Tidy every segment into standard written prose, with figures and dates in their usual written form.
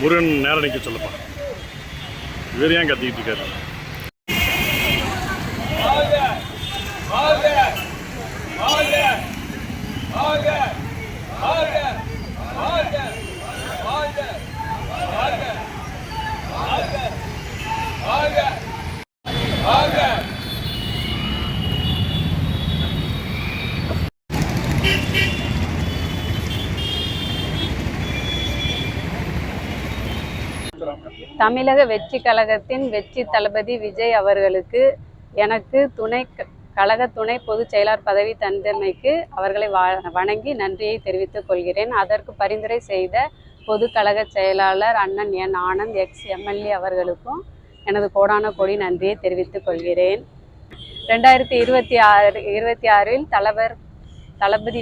முருகன் நேரம் நிற்க சொல்லப்பா. இவர் ஏன் கத்திக்கிட்டு இருக்காரு? தமிழக வெற்றி கழகத்தின் வெற்றி தளபதி விஜய் அவர்களுக்கு எனக்கு கழக துணை பொதுச் செயலாளர் பதவி தந்தமைக்கு அவர்களை வணங்கி நன்றியை தெரிவித்துக் கொள்கிறேன். அதற்கு பரிந்துரை செய்த பொது கழக செயலாளர் அண்ணன் என் ஆனந்த் எம்எல்ஏ அவர்களுக்கும் எனது கோடான கோடி நன்றியை தெரிவித்துக் கொள்கிறேன். 2026 தளபதி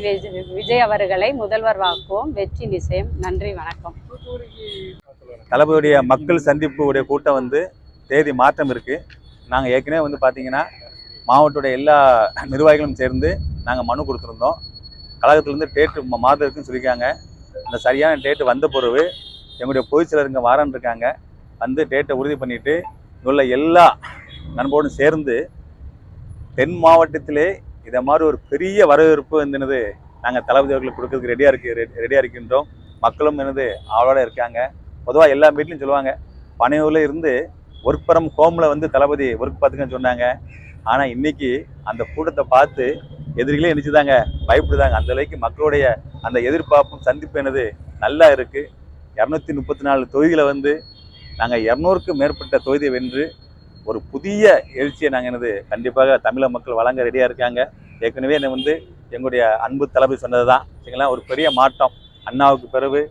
விஜய் அவர்களை முதல்வர் வாக்குவோம். வெற்றி நிச்சயம். நன்றி, வணக்கம். தளபதியுடைய மக்கள் சந்திப்பு கூட்டம் தேதி மாற்றம் இருக்குது. நாங்கள் ஏற்கனவே பார்த்தீங்கன்னா மாவட்டோடைய எல்லா நிர்வாகிகளும் சேர்ந்து நாங்கள் மனு கொடுத்துருந்தோம். கழகத்துலேருந்து டேட்டு மாதம் இருக்குன்னு சொல்லியிருக்காங்க. அந்த சரியான டேட்டு வந்த பிறகு எங்களுடைய பொதுச் செயலருங்க வாரான்னு இருக்காங்க. டேட்டை உறுதி பண்ணிவிட்டு உள்ள எல்லா நண்பரோடும் சேர்ந்து தென் மாவட்டத்திலே இதை மாதிரி ஒரு பெரிய வரவேற்பு நாங்கள் தளபதி அவர்களுக்கு கொடுக்கறதுக்கு ரெடியாக இருக்கின்றோம். மக்களும் அவளோட இருக்காங்க. பொதுவாக எல்லா வீட்லையும் சொல்லுவாங்க, பனையூரில் இருந்து ஒர்க் ஃப்ரம் ஹோமில் தளபதி ஒர்க் பார்த்துக்கன்னு சொன்னாங்க. ஆனால் இன்றைக்கி அந்த கூட்டத்தை பார்த்து எதிரிகளே நினச்சிதாங்க பயப்படுதாங்க. அந்த அளவுக்கு மக்களுடைய அந்த எதிர்பார்ப்பும் சந்திப்பு நல்லா இருக்குது. 234 தொகுதியில் நாங்கள் 200க்கும் மேற்பட்ட தொகுதியை வென்று ஒரு புதிய எழுச்சியை நாங்கள் கண்டிப்பாக தமிழக மக்கள் வழங்க ரெடியாக இருக்காங்க. ஏற்கனவே எங்களுடைய அன்பு தளபதி சொன்னது தான் சரிங்களா, ஒரு பெரிய மாற்றம். அண்ணாவுக்கு பிறகு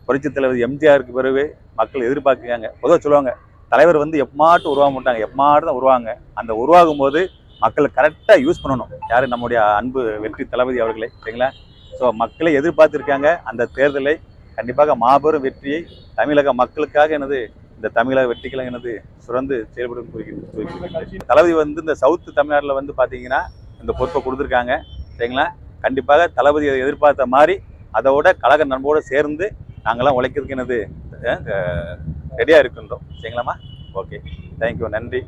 புரட்சித் தலைவர் எம்ஜிஆருக்கு பிறகு மக்கள் எதிர்பார்க்குறாங்க. பொதுவாக சொல்லுவாங்க, தலைவர் எப்பமாட்டும் உருவாக மாட்டாங்க, எப்பமாட்டும் தான் உருவாங்க. அந்த உருவாகும் போது மக்கள் கரெக்டாக யூஸ் பண்ணணும். யார்? நம்முடைய அன்பு வெற்றி தளபதி அவர்களே சரிங்களா. ஸோ மக்களை எதிர்பார்த்துருக்காங்க. அந்த தேர்தலை கண்டிப்பாக மாபெரும் வெற்றியை தமிழக மக்களுக்காக இந்த தமிழக வெற்றிகளை சுரந்து செயல்படும் குறிக்கிறது. தளபதி இந்த சவுத்து தமிழ்நாட்டில் பார்த்தீங்கன்னா இந்த பொறுப்பை கொடுத்துருக்காங்க சரிங்களா. கண்டிப்பாக தளபதி எதிர்பார்த்த மாதிரி அதோட கழக நண்போடு சேர்ந்து நாங்களாம் உழைக்கிறதுக்கு ரெடியாக இருக்கின்றோம் சரிங்களாம்மா. ஓகே, தேங்க்யூ, நன்றி.